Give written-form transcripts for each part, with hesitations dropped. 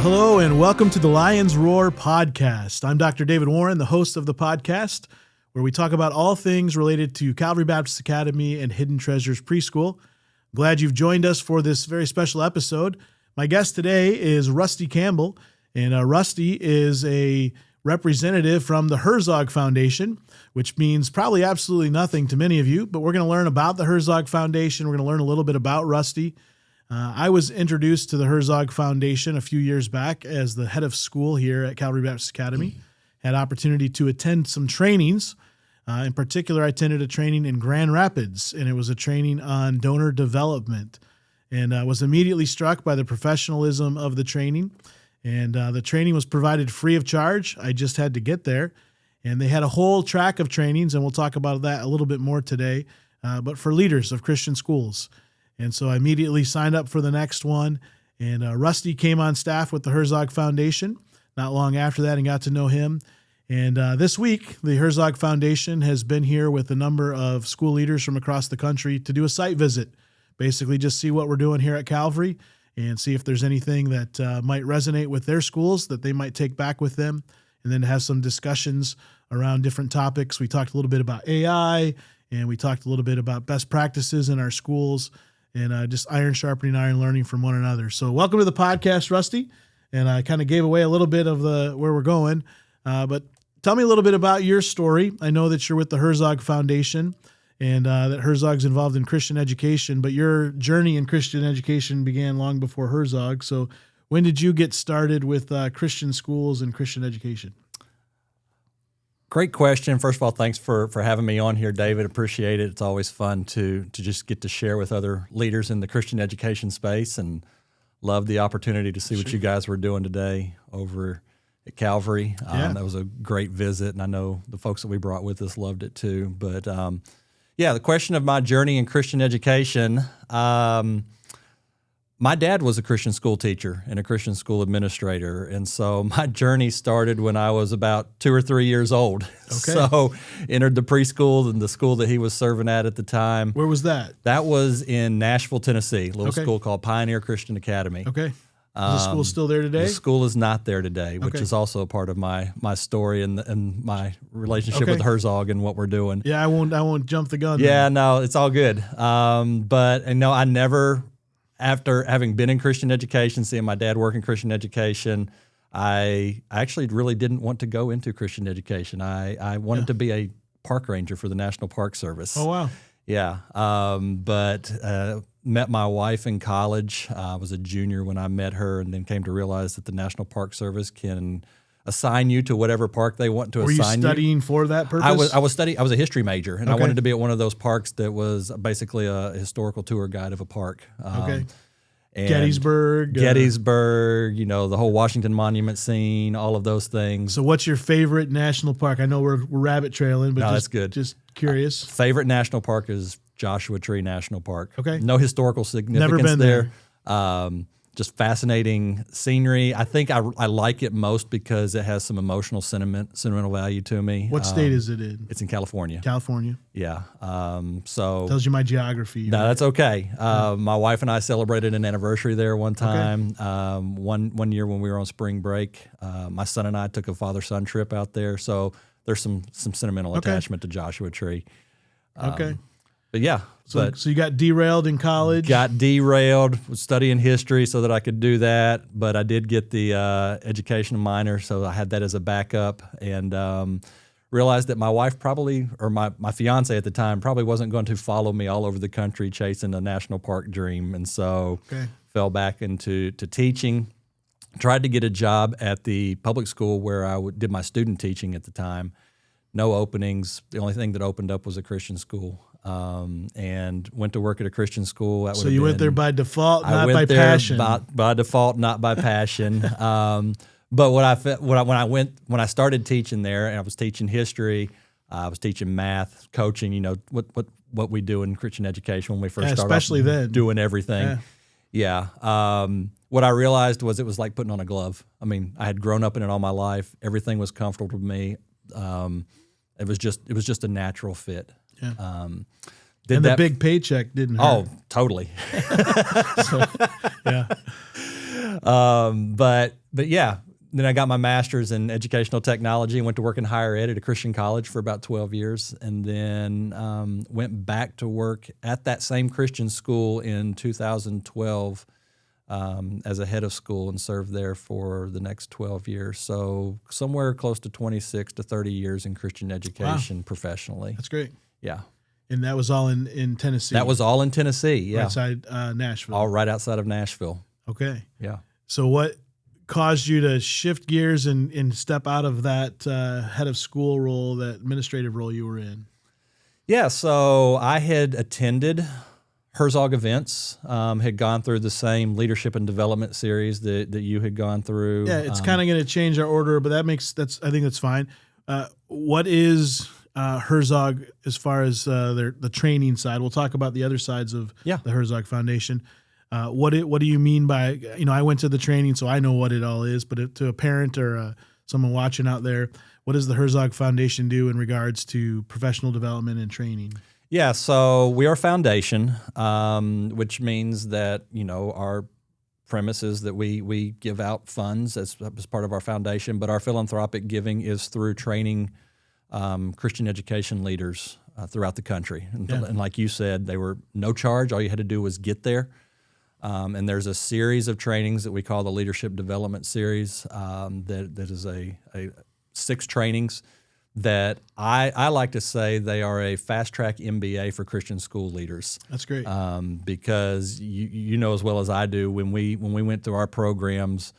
Hello and welcome to the Lions Roar podcast. I'm Dr. David Warren, the host of the podcast, where we talk about all things related to Calvary Baptist Academy and Hidden Treasures Preschool. Glad you've joined us for this very special episode. My guest today is Rusty Campbell, and Rusty is a representative from the Herzog Foundation, which means probably absolutely nothing to many of you, but we're going to learn about the Herzog Foundation. We're going to learn a little bit about Rusty. I was introduced to the Herzog Foundation a few years back as the head of school here at Calvary Baptist Academy. Had opportunity to attend some trainings. In particular, I attended a training in Grand Rapids, and it was a training on donor development. And I was immediately struck by the professionalism of the training. And the training was provided free of charge. I just had to get there. And they had a whole track of trainings, and we'll talk about that a little bit more today, but for leaders of Christian schools. And so I immediately signed up for the next one. And Rusty came on staff with the Herzog Foundation not long after that and got to know him. And this week, the Herzog Foundation has been here with a number of school leaders from across the country to do a site visit, basically just see what we're doing here at Calvary and see if there's anything that might resonate with their schools that they might take back with them, and then have some discussions around different topics. We talked a little bit about AI, and we talked a little bit about best practices in our schools, and just iron sharpening iron, learning from one another. So welcome to the podcast, Rusty. And I kind of gave away a little bit of where we're going, but tell me a little bit about your story. I know that you're with the Herzog Foundation and that Herzog's involved in Christian education, but your journey in Christian education began long before Herzog. So when did you get started with Christian schools and Christian education? Great question. First of all, thanks for having me on here, David. Appreciate it. It's always fun to just get to share with other leaders in the Christian education space, and love the opportunity to see what you guys were doing today over at Calvary. That was a great visit, and I know the folks that we brought with us loved it too. But the question of my journey in Christian education, my dad was a Christian school teacher and a Christian school administrator, and so my journey started when I was about 2 or 3 years old. Okay. So entered the preschool and the school that he was serving at the time. Where was that? That was in Nashville, Tennessee, a little school called Pioneer Christian Academy. Okay. Is the school still there today? The school is not there today, which is also a part of my story and my relationship with Herzog and what we're doing. Yeah, I won't jump the gun. Yeah, no, it's all good. I never, after having been in Christian education, seeing my dad work in Christian education, I actually really didn't want to go into Christian education. I wanted to be a park ranger for the National Park Service. Oh, wow. Yeah, but met my wife in college. I was a junior when I met her, and then came to realize that the National Park Service can assign you to whatever park they want to assign you. Were you studying for that purpose? I was a history major, and I wanted to be at one of those parks that was basically a historical tour guide of a park. Gettysburg, the whole Washington Monument scene, all of those things. So what's your favorite national park? I know we're rabbit trailing, but that's good. Just curious. Favorite national park is Joshua Tree National Park. Okay. No historical significance. Never been there. Just fascinating scenery. I think I like it most because it has some sentimental value to me. What state is it in? It's in California. California. Yeah. So tells you my geography. No, that's okay. My wife and I celebrated an anniversary there one time. One year when we were on spring break, my son and I took a father-son trip out there. So there's some sentimental attachment to Joshua Tree. But yeah. So you got derailed in college? Got derailed, was studying history so that I could do that, but I did get the education minor, so I had that as a backup, and realized that my wife my fiance at the time probably wasn't going to follow me all over the country chasing a national park dream, and so fell back into teaching. Tried to get a job at the public school where I did my student teaching at the time. No openings. The only thing that opened up was a Christian school. And went to work at a Christian school. So you went there by default, not by passion. By default, not by passion. But when I started teaching there, and I was teaching history, I was teaching math, coaching. What we do in Christian education when we first started, especially then, doing everything. Yeah. What I realized was it was like putting on a glove. I mean, I had grown up in it all my life. Everything was comfortable to me. It was just a natural fit. Yeah. And the big paycheck didn't hurt. Oh, totally. Yeah. But yeah, then I got my master's in educational technology and went to work in higher ed at a Christian college for about 12 years, and then went back to work at that same Christian school in 2012 as a head of school and served there for the next 12 years. So somewhere close to 26 to 30 years in Christian education professionally. That's great. Yeah. And that was all in Tennessee? That was all in Tennessee, yeah. Outside Nashville? All right outside of Nashville. Okay. Yeah. So what caused you to shift gears and step out of that head of school role, that administrative role you were in? Yeah, so I had attended Herzog events, had gone through the same leadership and development series that you had gone through. Yeah, it's kind of going to change our order, but I think that's fine. What is Herzog as far as the training side? We'll talk about the other sides of the Herzog Foundation. What do you mean by, I went to the training, so I know what it all is, but to a parent or someone watching out there, what does the Herzog Foundation do in regards to professional development and training? Yeah, so we are a foundation, which means that, our premise is that we give out funds as part of our foundation, but our philanthropic giving is through training Christian education leaders throughout the country. And like you said, they were no charge. All you had to do was get there. And there's a series of trainings that we call the Leadership Development Series that is a 6 trainings that I like to say they are a fast-track MBA for Christian school leaders. That's great. Because you know as well as I do, when we went through our programs,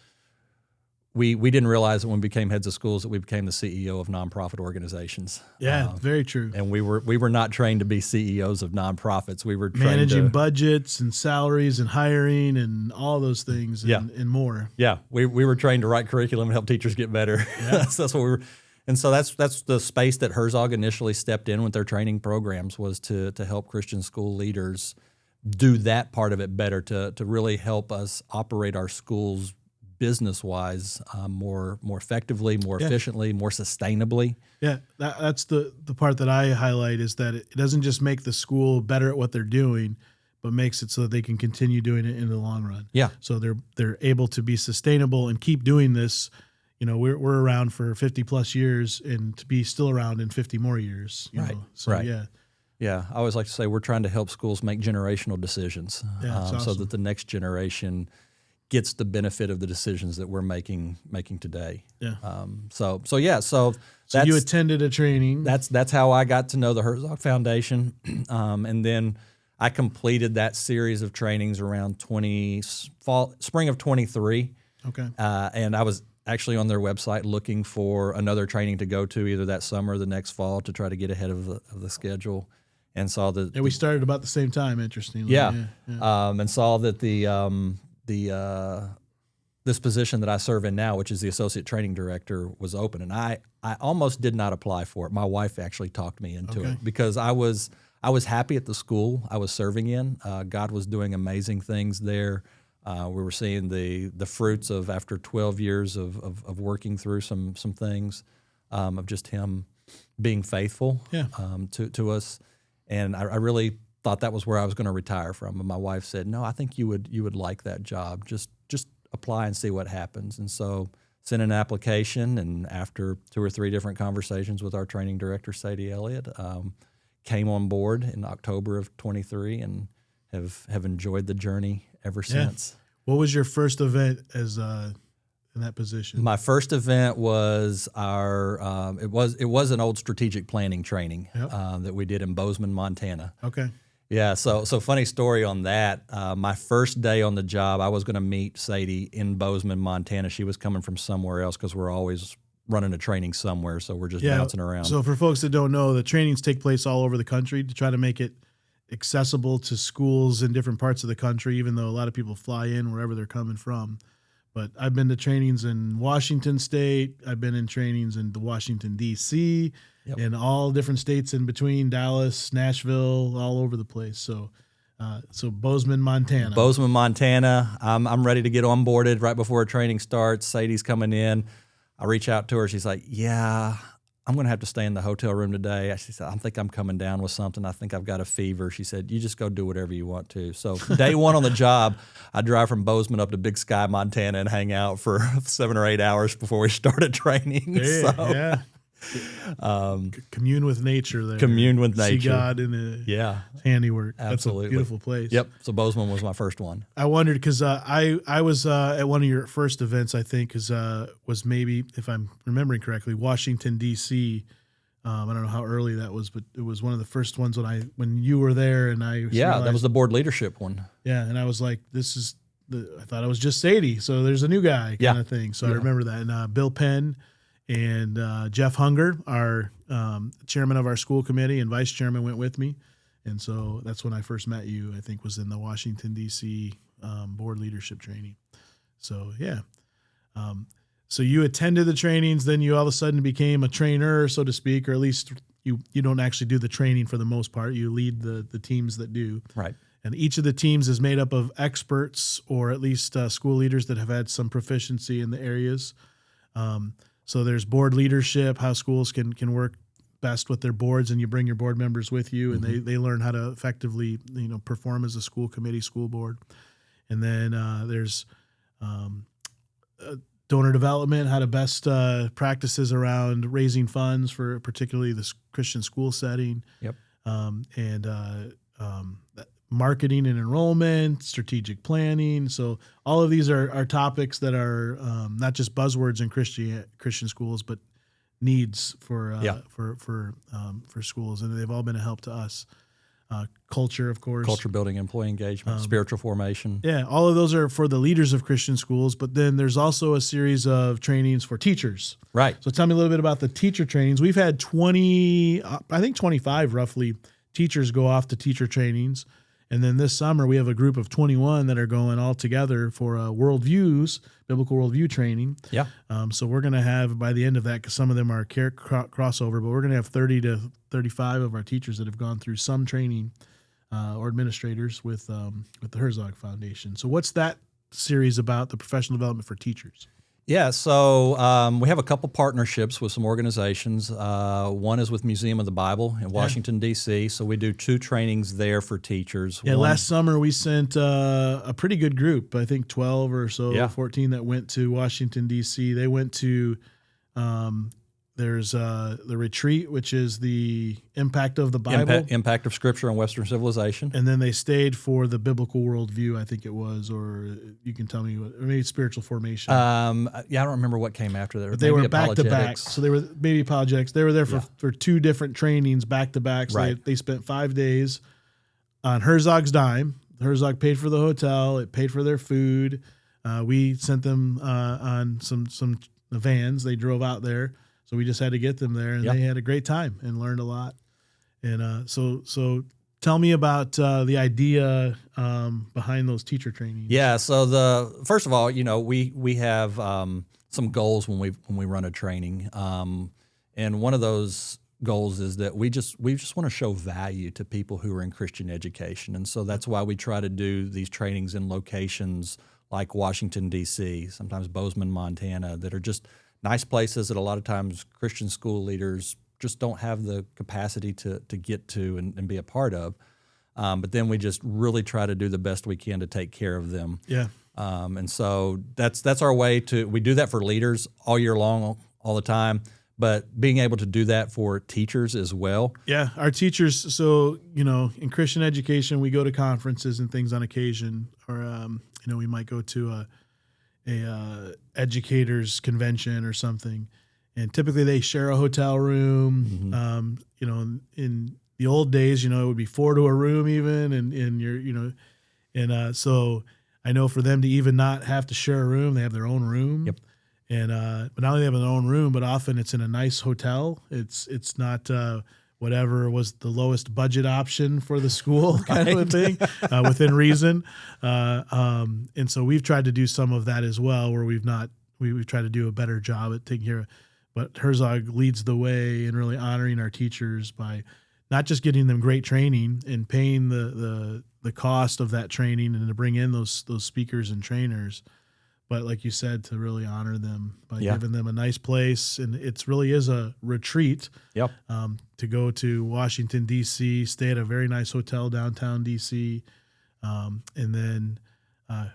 we didn't realize that when we became heads of schools that we became the CEO of nonprofit organizations. Yeah, very true. And we were not trained to be CEOs of nonprofits. We were trained managing budgets and salaries and hiring and all those things and more. Yeah, we were trained to write curriculum and help teachers get better. Yeah. So that's what we were. And so that's the space that Herzog initially stepped in with their training programs, was to help Christian school leaders do that part of it better, to really help us operate our schools business-wise more effectively, more efficiently, more sustainably. Yeah, that's the part that I highlight, is that it doesn't just make the school better at what they're doing, but makes it so that they can continue doing it in the long run. Yeah. So they're able to be sustainable and keep doing this. We're around for 50 plus years, and to be still around in 50 more years. Right. So right. Yeah. I always like to say we're trying to help schools make generational decisions, awesome. So that the next generation gets the benefit of the decisions that we're making today. Yeah. So you attended a training. That's how I got to know the Herzog Foundation, and then I completed that series of trainings around spring of 23. Okay. And I was actually on their website looking for another training to go to either that summer or the next fall to try to get ahead of the schedule, and saw that. And we started about the same time, interestingly. Yeah. And saw that this position that I serve in now, which is the associate training director, was open, and I almost did not apply for it. My wife actually talked me into it because I was happy at the school I was serving in. God was doing amazing things there. We were seeing the fruits of, after 12 years of working through some things, of just Him being faithful to us, and I really thought that was where I was going to retire from. And my wife said, "No, I think you would like that job. Just apply and see what happens." And so sent an application, and after 2 or 3 different conversations with our training director, Sadie Elliott, came on board in October of 23, and have enjoyed the journey ever since. What was your first event as in that position? My first event was it was an old strategic planning training that we did in Bozeman, Montana. Okay. Yeah, so funny story on that. My first day on the job, I was going to meet Sadie in Bozeman, Montana. She was coming from somewhere else because we're always running a training somewhere, so we're just bouncing around. So for folks that don't know, the trainings take place all over the country to try to make it accessible to schools in different parts of the country, even though a lot of people fly in wherever they're coming from. But I've been to trainings in Washington State. I've been in trainings in the Washington, D.C., and all different states in between, Dallas, Nashville, all over the place. So Bozeman, Montana. Bozeman, Montana. I'm ready to get onboarded right before training starts. Sadie's coming in. I reach out to her. She's like, "Yeah, I'm going to have to stay in the hotel room today. She said, I think I'm coming down with something. I think I've got a fever. She said, you just go do whatever you want to. So day one on the job, I drive from Bozeman up to Big Sky, Montana, and hang out for 7 or 8 hours before we started training. Hey, yeah. Commune with nature there. Commune with nature. See God in the handiwork. Absolutely. That's a beautiful place. Yep. So Bozeman was my first one. I wondered because I was at one of your first events, I think, was maybe, if I'm remembering correctly, Washington, D.C. I don't know how early that was, but it was one of the first ones when you were there, and I realized, that was the board leadership one. Yeah, and I was like, I thought it was just Sadie, so there's a new guy kind of thing. So I remember that. And Bill Penn and Jeff Hunger, our chairman of our school committee and vice chairman, went with me. And so that's when I first met you, I think, was in the Washington, D.C. Board leadership training. So, yeah. So you attended the trainings, then you all of a sudden became a trainer, so to speak, or at least you don't actually do the training for the most part. You lead the teams that do. Right. And each of the teams is made up of experts or at least school leaders that have had some proficiency in the areas. So there's board leadership, how schools can work best with their boards, and you bring your board members with you, and they learn how to effectively perform as a school committee, school board. And then there's donor development, how to best practices around raising funds for particularly the Christian school setting. Yep. And marketing and enrollment, strategic planning. So all of these are topics that are not just buzzwords in Christian schools, but needs for schools, and they've all been a help to us. Culture, of course. Culture building, employee engagement, spiritual formation. Yeah, all of those are for the leaders of Christian schools, but then there's also a series of trainings for teachers. Right. So tell me a little bit about the teacher trainings. We've had 25 roughly teachers go off to teacher trainings. And then this summer, we have a group of 21 that are going all together for biblical worldview training. Yeah. So we're going to have, by the end of that, because some of them are crossover, but we're going to have 30 to 35 of our teachers that have gone through some training or administrators with the Herzog Foundation. So what's that series about, the professional development for teachers? Yeah, so we have a couple partnerships with some organizations. One is with Museum of the Bible in Washington, D.C., so we do 2 trainings there for teachers. Yeah, last summer we sent a pretty good group, I think 12 or so, 14 that went to Washington, D.C. They went to, there's the retreat, which is the impact of the Bible. Impact of Scripture on Western civilization. And then they stayed for the biblical worldview, I think it was, or you can tell me, or maybe spiritual formation. I don't remember what came after that. But they were back to back. So they were maybe apologetics. They were there for 2 different trainings back to back. So they spent 5 days on Herzog's dime. Herzog paid for the hotel. It paid for their food. We sent them on some vans. They drove out there. So we just had to get them there, and they had a great time and learned a lot. And so tell me about the idea behind those teacher trainings. Yeah. So first of all, we have some goals when we run a training, and one of those goals is that we just want to show value to people who are in Christian education, and so that's why we try to do these trainings in locations like Washington, D.C., sometimes Bozeman, Montana, that are just nice places that a lot of times Christian school leaders just don't have the capacity to get to and be a part of. But then we just really try to do the best we can to take care of them. Yeah. And so that's our way we do that for leaders all year long, all the time, but being able to do that for teachers as well. Yeah. Our teachers, so, in Christian education, we go to conferences and things on occasion, or, we might go to a educators convention or something, and typically they share a hotel room. Mm-hmm. In the old days, it would be 4 to a room even, and so I know for them to even not have to share a room, they have their own room. Yep. And but not only have their own room, but often it's in a nice hotel. It's not whatever was the lowest budget option for the school kind of a thing, within reason. And so we've tried to do some of that as well, where we've tried to do a better job at taking care of. But Herzog leads the way in really honoring our teachers by not just getting them great training and paying the cost of that training and to bring in those speakers and trainers, but like you said, to really honor them by Yeah. giving them a nice place. And it really is a retreat. Yep. To go to Washington, D.C., stay at a very nice hotel downtown D.C., and then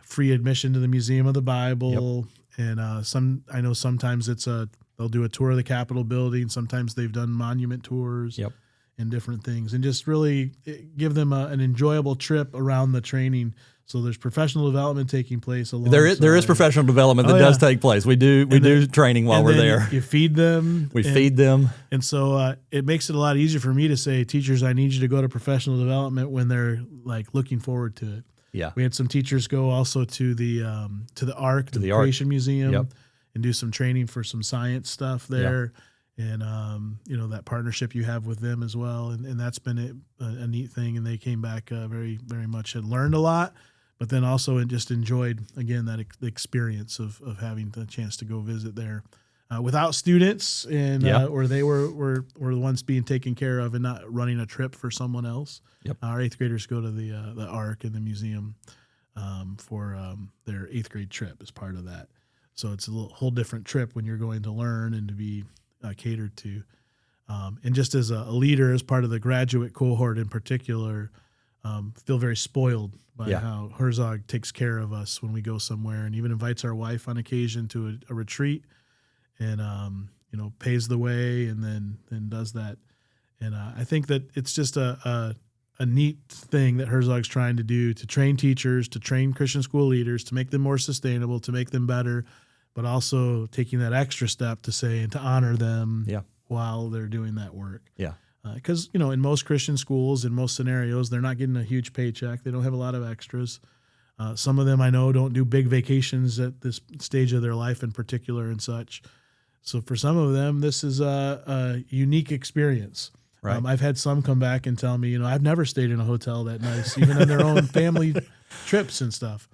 free admission to the Museum of the Bible. Yep. And I know sometimes they'll do a tour of the Capitol building. Sometimes they've done monument tours. Yep. And different things, and just really give them an enjoyable trip around the training. So there's professional development taking place. There is professional development that does take place. We do training while we're there. You feed them. We feed them. And so it makes it a lot easier for me to say, teachers, I need you to go to professional development when they're like looking forward to it. Yeah. We had some teachers go also to the ARC, the Creation Museum, Yep. and do some training for some science stuff there. Yeah. And, that partnership you have with them as well. And that's been a neat thing. And they came back very, very much had learned a lot, but then also just enjoyed, again, that the experience of having the chance to go visit there without students and or they were the ones being taken care of and not running a trip for someone else. Yep. Our 8th graders go to the ARC and the museum for their 8th grade trip as part of that. So it's a whole different trip when you're going to learn and to be catered to. And just as a leader, as part of the graduate cohort in particular, feel very spoiled by how Herzog takes care of us when we go somewhere, and even invites our wife on occasion to a retreat, and pays the way, and then does that. And I think that it's just a neat thing that Herzog's trying to do to train teachers, to train Christian school leaders, to make them more sustainable, to make them better, but also taking that extra step to say and to honor them while they're doing that work. Yeah. Because, in most Christian schools, in most scenarios, they're not getting a huge paycheck. They don't have a lot of extras. Some of them I know don't do big vacations at this stage of their life in particular and such. So for some of them, this is a unique experience. Right. I've had some come back and tell me, I've never stayed in a hotel that nice, even on their own family trips and stuff.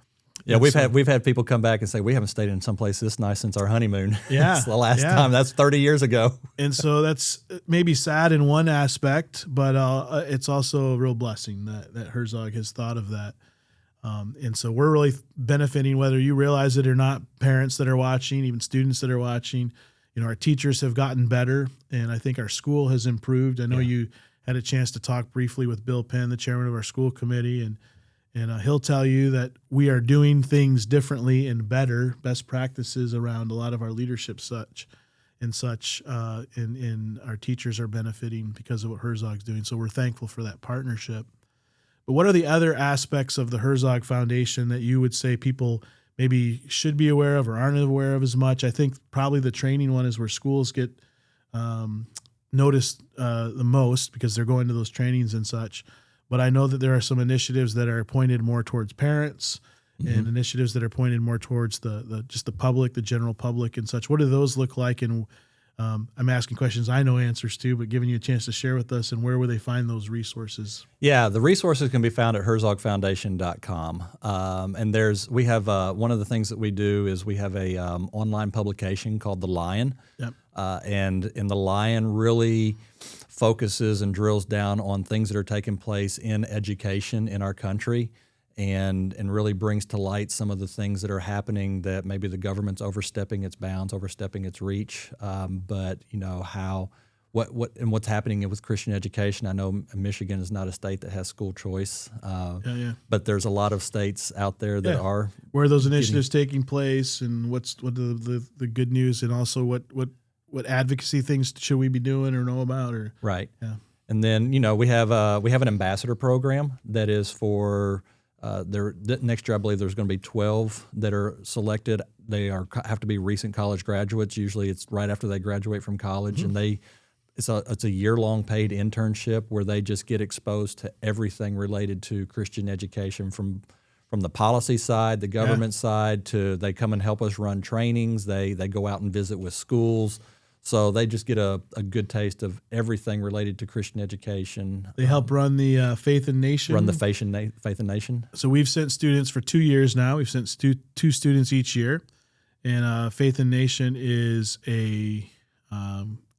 Yeah, we've had people come back and say, we haven't stayed in someplace this nice since our honeymoon. Yeah. It's the last time. That's 30 years ago. And so that's maybe sad in one aspect, but it's also a real blessing that Herzog has thought of that. And so we're really benefiting, whether you realize it or not, parents that are watching, even students that are watching. Our teachers have gotten better, and I think our school has improved. I know you had a chance to talk briefly with Bill Penn, the chairman of our school committee, and he'll tell you that we are doing things differently and better, best practices around a lot of our leadership and our teachers are benefiting because of what Herzog's doing. So we're thankful for that partnership. But what are the other aspects of the Herzog Foundation that you would say people maybe should be aware of or aren't aware of as much? I think probably the training one is where schools get noticed the most because they're going to those trainings and such. But I know that there are some initiatives that are pointed more towards parents and initiatives that are pointed more towards just the public, the general public and such. What do those look like? And I'm asking questions I know answers to, but giving you a chance to share with us, and where will they find those resources? Yeah, the resources can be found at herzogfoundation.com. And we have one of the things that we do is we have a online publication called The Lion. Yep. And The Lion really focuses and drills down on things that are taking place in education in our country, and really brings to light some of the things that are happening that maybe the government's overstepping its bounds, overstepping its reach. But what's happening with Christian education. I know Michigan is not a state that has school choice, but there's a lot of states out there that are where those initiatives taking place, and what the good news, and also what advocacy things should we be doing or know about, or right. Yeah. And then we have an ambassador program that is for next year. I believe there's going to be 12 that are selected. They have to be recent college graduates. Usually it's right after they graduate from college, and it's a year-long paid internship where they just get exposed to everything related to Christian education from the policy side, the government side, to they come and help us run trainings. They go out and visit with schools. So they just get a good taste of everything related to Christian education. They help run the Faith and Nation. Run the Faith and Nation. So we've sent students for 2 years now. We've sent two students each year. And Faith and Nation is a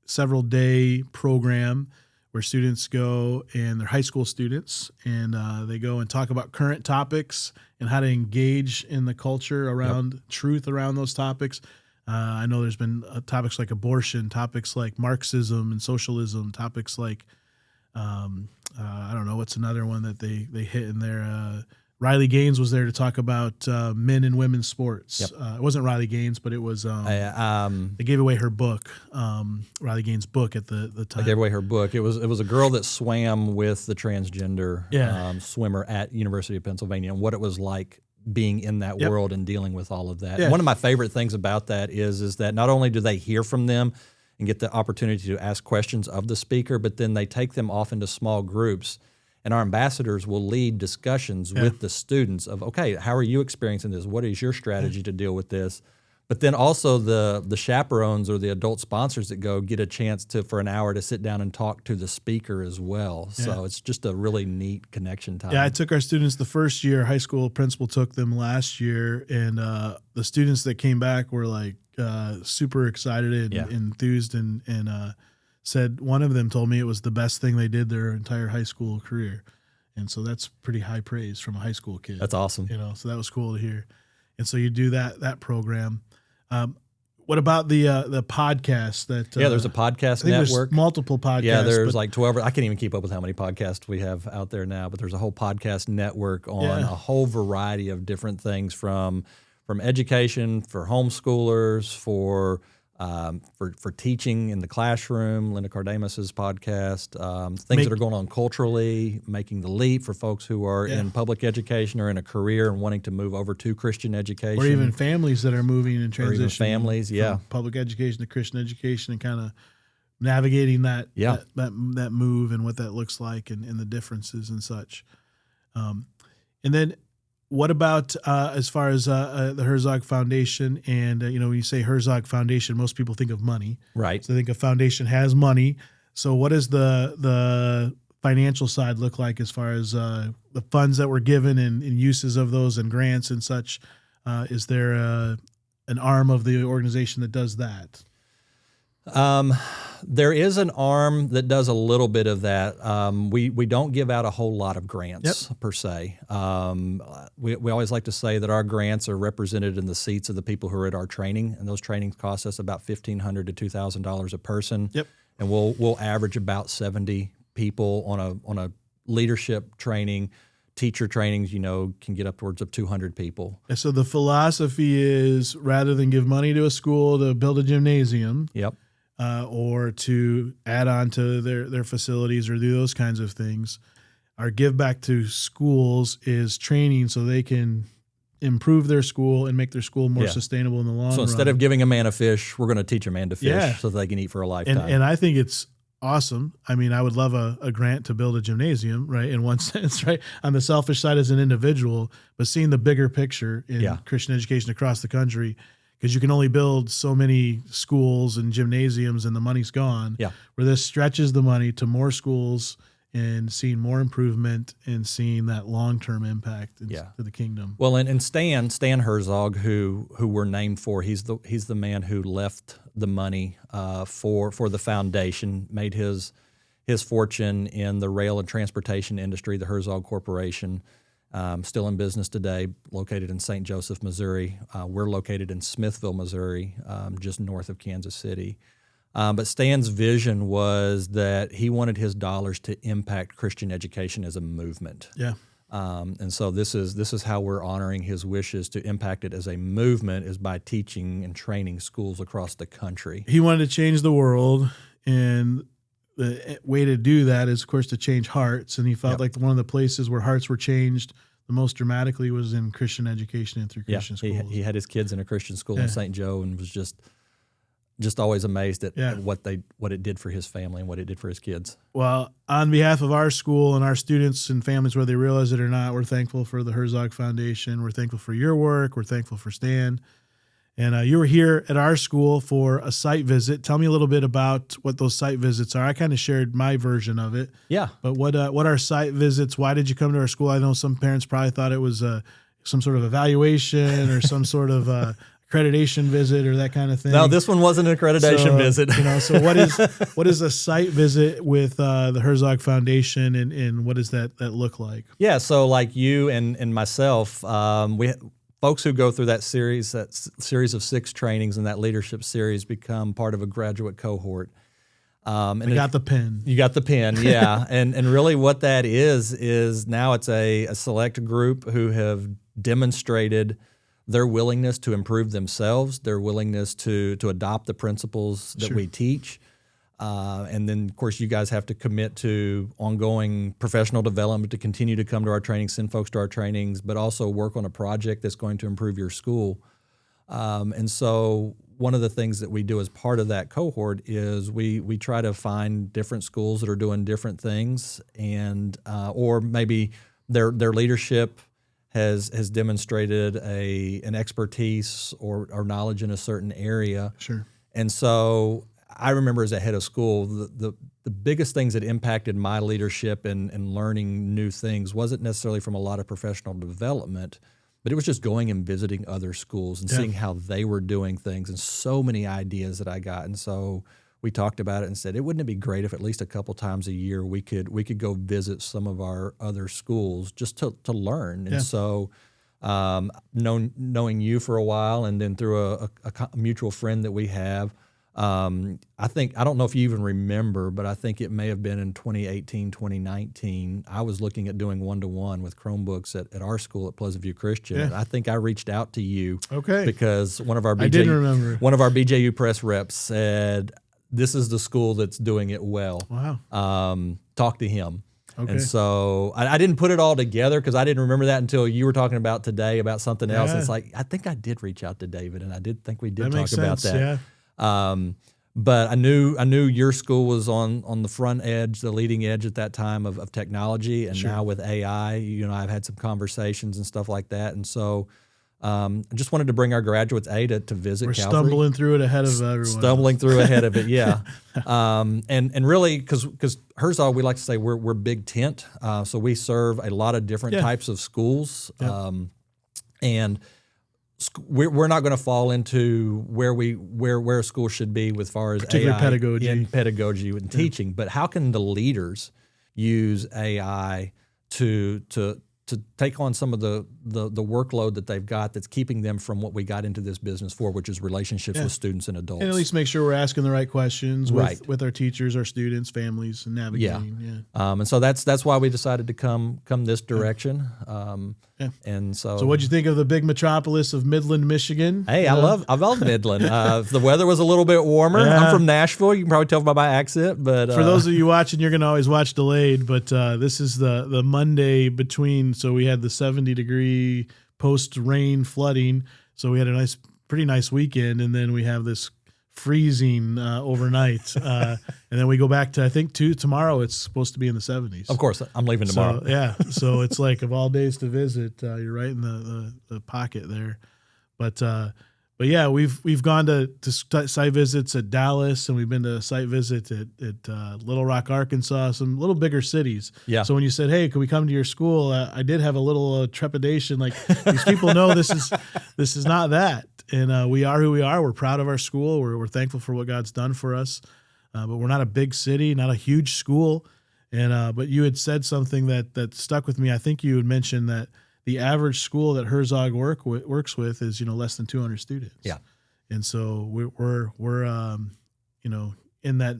several-day program where students go, and they're high school students, and they go and talk about current topics and how to engage in the culture around truth around those topics. I know there's been topics like abortion, topics like Marxism and socialism, topics like, I don't know, what's another one that they hit in there? Riley Gaines was there to talk about men and women's sports. It wasn't Riley Gaines, but it was, they gave away her book, Riley Gaines' book at the time. They gave away her book. It was a girl that swam with the transgender swimmer at University of Pennsylvania, and what it was like being in that world and dealing with all of that. One of my favorite things about that is that not only do they hear from them and get the opportunity to ask questions of the speaker, but then they take them off into small groups, and our ambassadors will lead discussions with the students of, okay, how are you experiencing this? What is your strategy to deal with this? But then also the chaperones or the adult sponsors that go get a chance to, for an hour, to sit down and talk to the speaker as well. So it's just a really neat connection time. Yeah, I took our students the first year. High school principal took them last year, and the students that came back were like super excited and enthused, and said, one of them told me it was the best thing they did their entire high school career. And so that's pretty high praise from a high school kid. That's awesome. So that was cool to hear. And so you do that program. What about the podcast that? There's a podcast network. There's multiple podcasts. Yeah, there's like 12. I can't even keep up with how many podcasts we have out there now, but there's a whole podcast network on a whole variety of different things, from education, for homeschoolers, for teaching in the classroom, Linda Cardamus's podcast, things that are going on culturally, Making the Leap for folks who are in public education or in a career and wanting to move over to Christian education. Or even families that are moving and transitioning. Or even families, from public education to Christian education, and kind of navigating that move and what that looks like, and the differences and such. And then what about as far as the Herzog Foundation? And, when you say Herzog Foundation, most people think of money. Right. So they think a foundation has money. So what does the financial side look like as far as the funds that were given and uses of those and grants and such? Is there an arm of the organization that does that? There is an arm that does a little bit of that. We don't give out a whole lot of grants per se. We always like to say that our grants are represented in the seats of the people who are at our training, and those trainings cost us about $1,500 to $2,000 a person. And we'll average about 70 people on a leadership training. Teacher trainings, can get upwards of 200 people. And so the philosophy is, rather than give money to a school to build a gymnasium, or to add on to their facilities or do those kinds of things, our give back to schools is training so they can improve their school and make their school more sustainable in the long run. So instead of giving a man a fish, we're going to teach a man to fish so that they can eat for a lifetime. And I think it's awesome. I mean, I would love a grant to build a gymnasium, right? In one sense, right? On the selfish side as an individual, but seeing the bigger picture in Christian education across the country, because you can only build so many schools and gymnasiums and the money's gone, where this stretches the money to more schools and seeing more improvement and seeing that long-term impact to the kingdom. Well, and Stan Herzog, who we're named for, he's the man who left the money for the foundation, made his fortune in the rail and transportation industry, the Herzog Corporation, still in business today, located in St. Joseph, Missouri. We're located in Smithville, Missouri, just north of Kansas City. But Stan's vision was that he wanted his dollars to impact Christian education as a movement. And so this is how we're honoring his wishes to impact it as a movement, is by teaching and training schools across the country. He wanted to change the world, and the way to do that is, of course, to change hearts. And he felt like one of the places where hearts were changed the most dramatically was in Christian education and through Christian schools. He had his kids in a Christian school in St. Joe, and was just always amazed at what it did for his family and what it did for his kids. Well, on behalf of our school and our students and families, whether they realize it or not, we're thankful for the Herzog Foundation. We're thankful for your work. We're thankful for Stan. And you were here at our school for a site visit. Tell me a little bit about what those site visits are. I kind of shared my version of it. Yeah. But what are site visits? Why did you come to our school? I know some parents probably thought it was some sort of evaluation or some sort of accreditation visit or that kind of thing? No, this one wasn't an accreditation visit. So what is a site visit with the Herzog Foundation, and what does that look like? Yeah, so like you and myself, folks who go through that series of 6 trainings and that leadership series become part of a graduate cohort. And I got the pen. You got the pen, yeah. and really what that is now it's a select group who have demonstrated their willingness to improve themselves, their willingness to adopt the principles that we teach. And then, of course, you guys have to commit to ongoing professional development to continue to come to our trainings, send folks to our trainings, but also work on a project that's going to improve your school. And so one of the things that we do as part of that cohort is we try to find different schools that are doing different things, and or maybe their leadership has demonstrated an expertise or knowledge in a certain area. Sure. And so I remember as a head of school, the biggest things that impacted my leadership and learning new things wasn't necessarily from a lot of professional development, but it was just going and visiting other schools and seeing how they were doing things, and so many ideas that I got. And so we talked about it and said, wouldn't it be great if at least a couple times a year we could go visit some of our other schools just to learn. And so knowing you for a while, and then through a mutual friend that we have, I don't know if you even remember, but I think it may have been in 2018, 2019, I was looking at doing one-to-one with Chromebooks at our school at Pleasant View Christian. Yeah. And I think I reached out to you because one of our I didn't remember. One of our BJU press reps said, this is the school that's doing it well. Wow. Talk to him. Okay. And so I didn't put it all together because I didn't remember that until you were talking about today about something else. It's like, I think I did reach out to David, and I did think we did talk about that. Yeah. But I knew your school was on the front edge, the leading edge at that time of technology, and now with AI, I've had some conversations and stuff like that, and so I just wanted to bring our graduates to visit. We're Calvary. Stumbling through it ahead of everyone. Stumbling through ahead of it, yeah. And really, because Herzog, we like to say we're big tent, so we serve a lot of different types of schools, and we're not going to fall into where a school should be with far as particular AI pedagogy and teaching, but how can the leaders use AI to take on some of the workload that they've got that's keeping them from what we got into this business for, which is relationships with students and adults. And at least make sure we're asking the right questions with our teachers, our students, families, and navigating. And so that's why we decided to come this direction. And so what'd you think of the big metropolis of Midland, Michigan? Hey, I love Midland. If the weather was a little bit warmer, I'm from Nashville. You can probably tell by my accent, but for those of you watching, you're going to always watch delayed. But this is the Monday between. So we had the 70-degree post-rain flooding. So we had a pretty nice weekend, and then we have this freezing overnight, and then we go back to, I think, tomorrow. It's supposed to be in the 70s. Of course, I'm leaving tomorrow. So, so it's like, of all days to visit, you're right in the pocket there. But yeah, we've gone to site visits at Dallas, and we've been to a site visit at Little Rock, Arkansas, some little bigger cities. Yeah. So when you said, "Hey, could we come to your school?" I did have a little trepidation. Like, these people know this is not that, and we are who we are. We're proud of our school. We're thankful for what God's done for us, but we're not a big city, not a huge school. And but you had said something that stuck with me. I think you had mentioned that the average school that Herzog works with is less than 200 students. Yeah, and so we're in that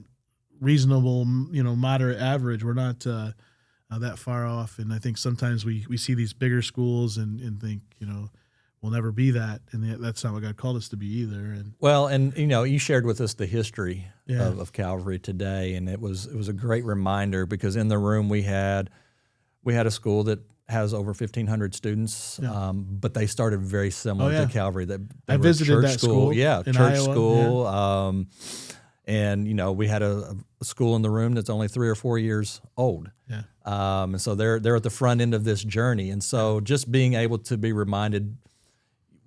reasonable moderate average. We're not that far off. And I think sometimes we see these bigger schools and think we'll never be that, and that's not what God called us to be either. And you shared with us the history of Calvary today, and it was a great reminder, because in the room we had a school that has over 1,500 students, but they started very similar to Calvary. I visited that school. Church Iowa, school. And we had a school in the room that's only 3 or 4 years old. Yeah. And so they're at the front end of this journey. And so just being able to be reminded,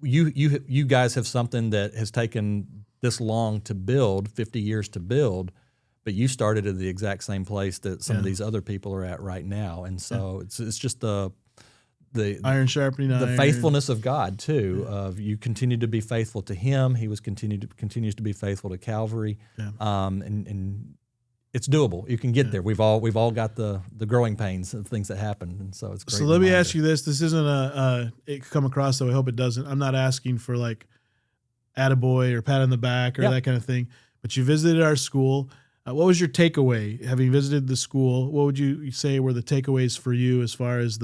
you guys have something that has taken this long to build, 50 years to build, but you started at the exact same place that some of these other people are at right now. And so it's just the iron sharpening the iron. faithfulness of God too. Of you continue to be faithful to Him. He continues to be faithful to Calvary. Yeah. And it's doable. You can get there. We've all got the growing pains of things that happen, and so it's great. So let me ask you this: this isn't it could come across though. I hope it doesn't. I'm not asking for like attaboy or pat on the back or that kind of thing. But you visited our school. What was your takeaway? Having visited the school, what would you say were the takeaways for you as far as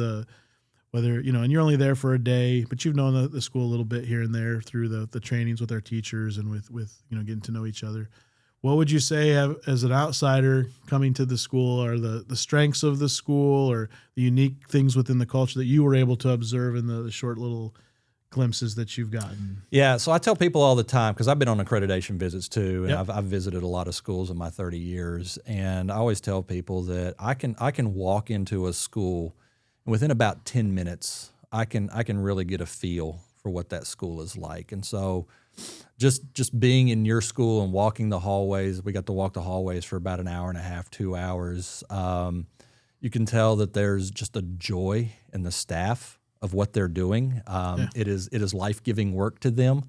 whether, and you're only there for a day, but you've known the school a little bit here and there through the trainings with our teachers and with getting to know each other. What would you say as an outsider coming to the school are the strengths of the school or the unique things within the culture that you were able to observe in the short little glimpses that you've gotten? Yeah, so I tell people all the time, because I've been on accreditation visits too, and I've visited a lot of schools in my 30 years, and I always tell people that I can walk into a school, and within about 10 minutes, I can really get a feel for what that school is like. And so just being in your school and walking the hallways, we got to walk the hallways for about an hour and a half, 2 hours. You can tell that there's just a joy in the staff of what they're doing. It is life-giving work to them.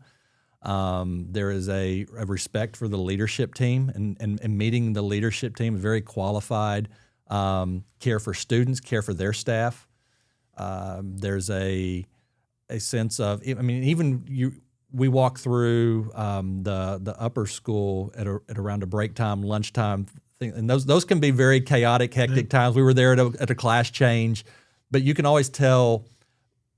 There is a respect for the leadership team and meeting the leadership team, very qualified, care for students, care for their staff. There's a sense of, we walk through the upper school at around a break time, lunchtime thing, and those can be very chaotic, hectic times. We were there at a class change, but you can always tell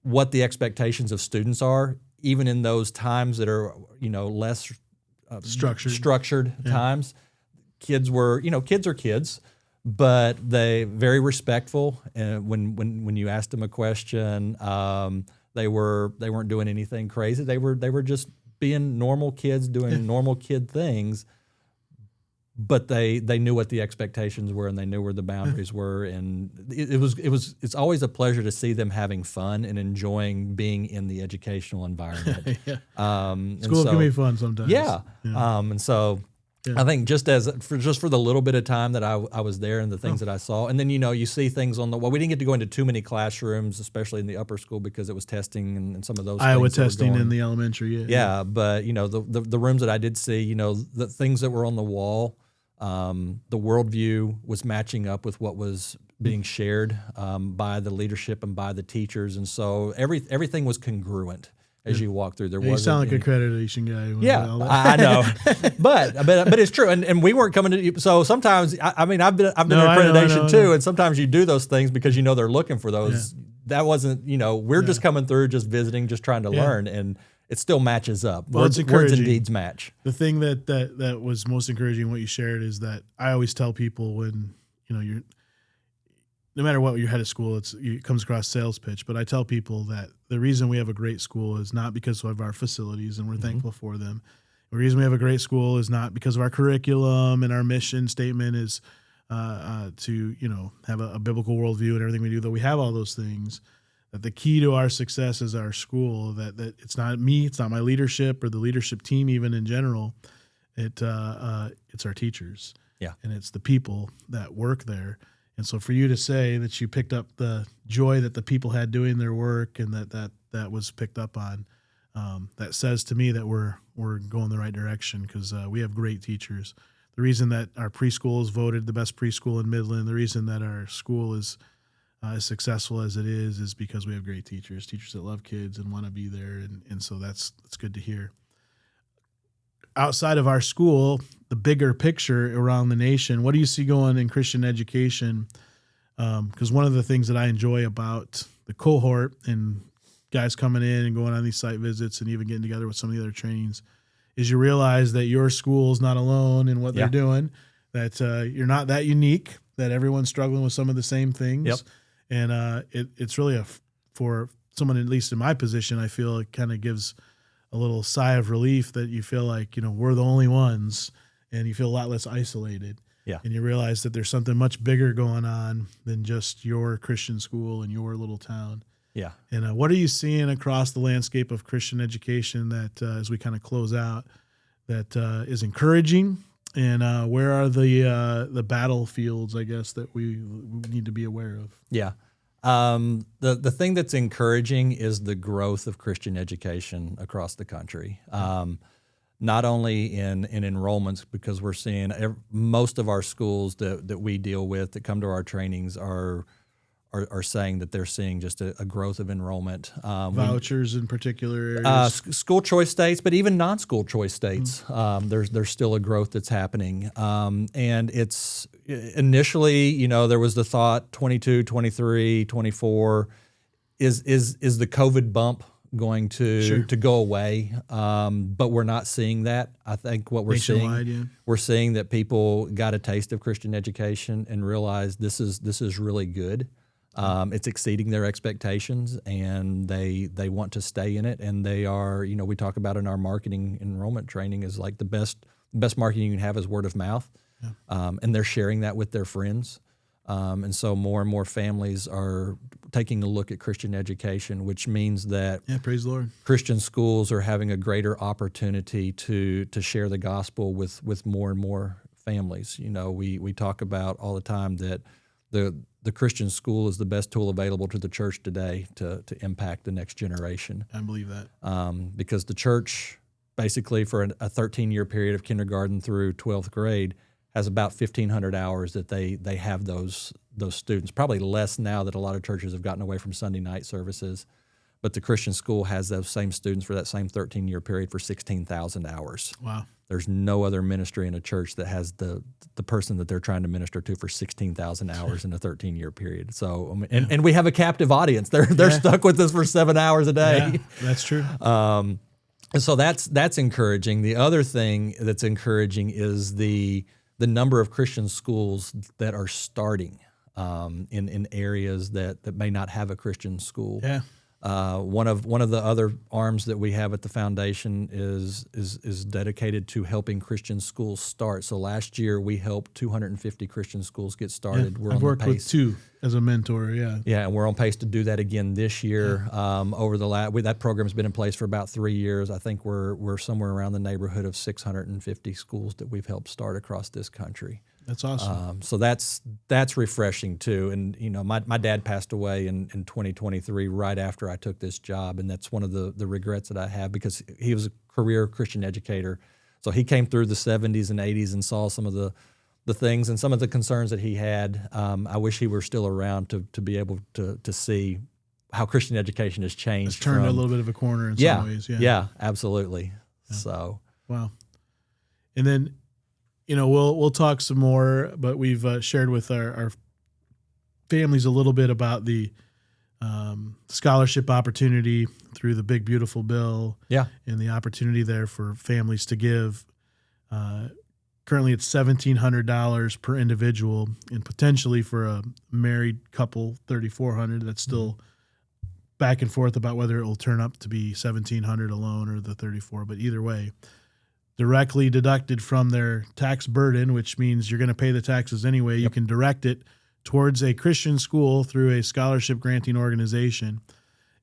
what the expectations of students are, even in those times that are less structured times. Kids are kids, but they very respectful. And when you asked them a question, they weren't doing anything crazy. They were just being normal kids doing normal kid things. But they knew what the expectations were, and they knew where the boundaries were, and it's always a pleasure to see them having fun and enjoying being in the educational environment. School can be fun sometimes. And so I think just for the little bit of time that I was there and the things that I saw, and then you see things on the wall. We didn't get to go into too many classrooms, especially in the upper school, because it was testing and some of those Iowa things testing in the elementary. But the rooms that I did see, the things that were on the wall. The worldview was matching up with what was being shared by the leadership and by the teachers, and so everything was congruent as you walk through. You sound like accreditation guy. I know, but it's true, and we weren't coming to. So sometimes, I've been accreditation too, and sometimes you do those things because they're looking for those. Yeah. That wasn't, we're just coming through, just visiting, just trying to learn, and it still matches up. Well, words and deeds match. The thing that was most encouraging in what you shared is that I always tell people when, you're, no matter what your head of school, it comes across sales pitch, but I tell people that the reason we have a great school is not because of our facilities, and we're thankful for them. The reason we have a great school is not because of our curriculum, and our mission statement is to, have a biblical worldview and everything we do, though we have all those things. That the key to our success is our school, that it's not me, it's not my leadership or the leadership team even in general. It's our teachers. Yeah. And it's the people that work there. And so for you to say that you picked up the joy that the people had doing their work and that was picked up on, that says to me that we're going the right direction, because we have great teachers. The reason that our preschool is voted the best preschool in Midland, the reason that our school is as successful as it is because we have great teachers that love kids and want to be there. And so that's good to hear. Outside of our school, the bigger picture around the nation, what do you see going in Christian education? Because one of the things that I enjoy about the cohort and guys coming in and going on these site visits and even getting together with some of the other trainings is you realize that your school's not alone in what they're doing, that you're not that unique, that everyone's struggling with some of the same things. Yep. And it's really for someone, at least in my position, I feel it kind of gives a little sigh of relief that you feel like, we're the only ones, and you feel a lot less isolated. Yeah. And you realize that there's something much bigger going on than just your Christian school and your little town. Yeah. And what are you seeing across the landscape of Christian education that, as we kind of close out, that is encouraging? And where are the battlefields, I guess, that we need to be aware of? Yeah. The thing that's encouraging is the growth of Christian education across the country. Not only in enrollments, because we're seeing most of our schools that we deal with that come to our trainings are saying that they're seeing just a growth of enrollment. Vouchers in particular areas. School choice states, but even non-school choice states, there's still a growth that's happening. And it's initially, there was the thought 22, 23, 24, is the COVID bump going to go away? But we're not seeing that. I think what we're seeing, we're seeing that people got a taste of Christian education and realized this is really good. It's exceeding their expectations, and they want to stay in it. And they are, we talk about in our marketing enrollment training is like the best marketing you can have is word of mouth. Yeah. And they're sharing that with their friends. And so more and more families are taking a look at Christian education, which means that praise the Lord, Christian schools are having a greater opportunity to share the gospel with more and more families. We talk about all the time that the Christian school is the best tool available to the church today to impact the next generation. I believe that. Because the church, basically for a 13-year period of kindergarten through 12th grade, has about 1,500 hours that they have those students. Probably less now that a lot of churches have gotten away from Sunday night services. But the Christian school has those same students for that same 13-year period for 16,000 hours. Wow. There's no other ministry in a church that has the person that they're trying to minister to for 16,000 hours in a 13-year period. So, and we have a captive audience. They're stuck with us for 7 hours a day. Yeah, that's true. And so that's encouraging. The other thing that's encouraging is the number of Christian schools that are starting in areas that may not have a Christian school. Yeah. One of the other arms that we have at the foundation is dedicated to helping Christian schools start. So last year we helped 250 Christian schools get started. Yeah, I've worked with 2 as a mentor. Yeah, and we're on pace to do that again this year. Over that program's been in place for about 3 years. I think we're somewhere around the neighborhood of 650 schools that we've helped start across this country. That's awesome. So that's refreshing too. And my dad passed away in 2023 right after I took this job, and that's one of the regrets that I have, because he was a career Christian educator. So he came through the 70s and 80s and saw some of the things and some of the concerns that he had. I wish he were still around to be able to see how Christian education has changed. It's turned a little bit of a corner in some ways. Yeah, absolutely. Yeah. So wow. And then, we'll talk some more, but we've shared with our families a little bit about the scholarship opportunity through the Big Beautiful Bill. Yeah. And the opportunity there for families to give. Currently, it's $1,700 per individual, and potentially for a married couple, $3,400. That's still back and forth about whether it will turn up to be $1,700 alone or the $3,400. But either way, directly deducted from their tax burden, which means you're going to pay the taxes anyway. Yep. You can direct it towards a Christian school through a scholarship granting organization.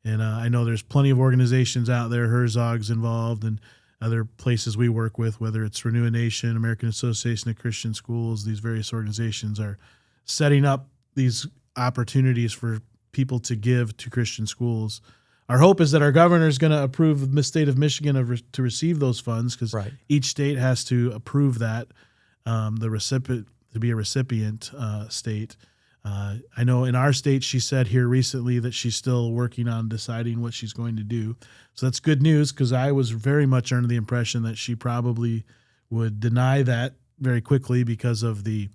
And I know there's plenty of organizations out there. Herzog's involved, and other places we work with, whether it's Renew a Nation, American Association of Christian Schools. These various organizations are setting up these opportunities for people to give to Christian schools. Our hope is that our governor is going to approve the state of Michigan to receive those funds, because each state has to approve that, the recipient to be a recipient state. I know in our state, she said here recently that she's still working on deciding what she's going to do. So that's good news, because I was very much under the impression that she probably would deny that very quickly because of the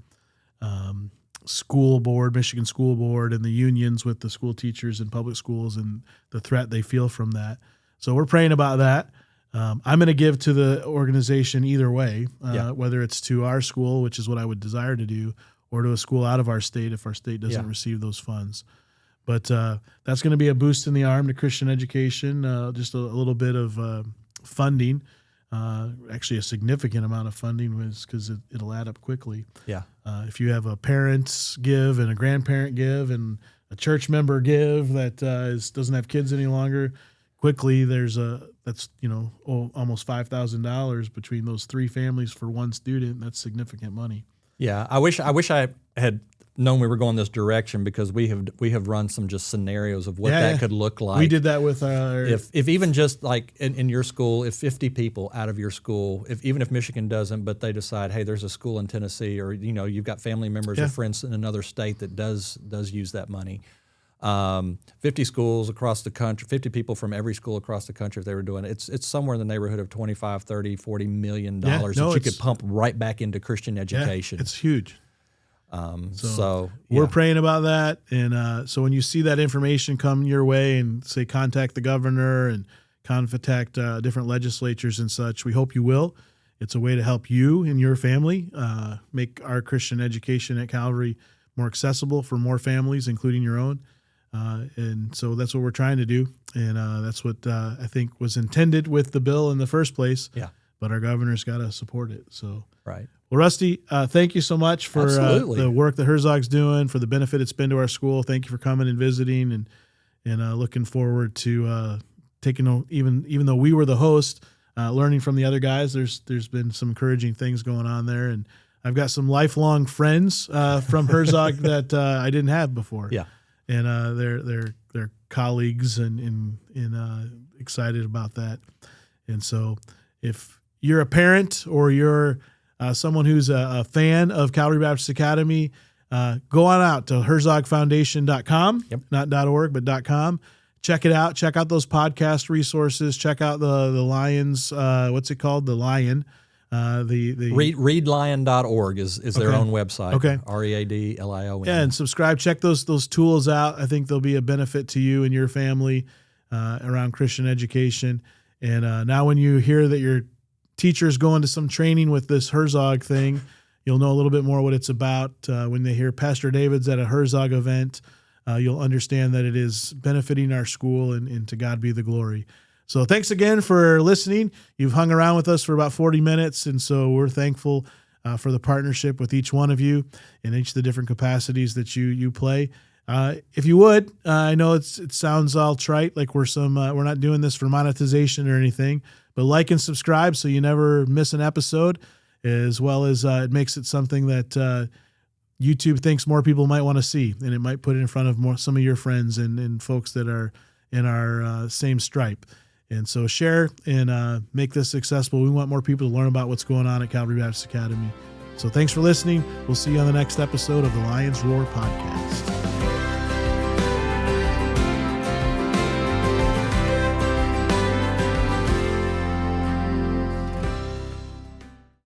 school board, Michigan School Board, and the unions with the school teachers in public schools and the threat they feel from that. So we're praying about that. I'm going to give to the organization either way, whether it's to our school, which is what I would desire to do, or to a school out of our state if our state doesn't receive those funds. But that's going to be a boost in the arm to Christian education, just a little bit of funding, actually a significant amount of funding, because it'll add up quickly. Yeah. If you have a parent give and a grandparent give and a church member give that doesn't have kids any longer, quickly that's almost $5,000 between those 3 families for one student. That's significant money. Yeah, I wish I had known we were going this direction because we have run some just scenarios of what that could look like. We did that with our if even just like in your school, if 50 people out of your school, even if Michigan doesn't, but they decide, hey, there's a school in Tennessee, or you've got family members or friends in another state that does use that money. 50 schools across the country, 50 people from every school across the country, if they were doing it, it's somewhere in the neighborhood of 25, 30, 40 million dollars that you could pump right back into Christian education. It's huge. So we're praying about that. And so when you see that information come your way and say contact the governor and contact different legislatures and such, we hope you will. It's a way to help you and your family make our Christian education at Calvary more accessible for more families, including your own. And so that's what we're trying to do. And that's what I think was intended with the bill in the first place. Yeah. But our governor's got to support it. So right. Well, Rusty, thank you so much for the work that Herzog's doing, for the benefit it's been to our school. Thank you for coming and visiting, and looking forward to taking, even though we were the host, learning from the other guys. There's been some encouraging things going on there, and I've got some lifelong friends from Herzog that I didn't have before. Yeah, and they're colleagues and excited about that. And so, if you're a parent or you're someone who's a fan of Calvary Baptist Academy, go on out to herzogfoundation.com, not .org, but .com. Check it out. Check out those podcast resources. Check out the Lions. What's it called? The Lion. Readlion.org is their own website. Okay. READLION. Yeah, and subscribe. Check those tools out. I think they'll be a benefit to you and your family around Christian education. And now when you hear that your teachers going to some training with this Herzog thing, you'll know a little bit more what it's about. When they hear Pastor David's at a Herzog event, you'll understand that it is benefiting our school, and to God be the glory. So thanks again for listening. You've hung around with us for about 40 minutes, and so we're thankful for the partnership with each one of you in each of the different capacities that you play. If you would, I know it sounds all trite, like we're not doing this for monetization or anything, but like and subscribe so you never miss an episode, as well as it makes it something that YouTube thinks more people might want to see, and it might put it in front of some of your friends and folks that are in our same stripe. And so share and make this successful. We want more people to learn about what's going on at Calvary Baptist Academy. So thanks for listening. We'll see you on the next episode of the Lions Roar podcast.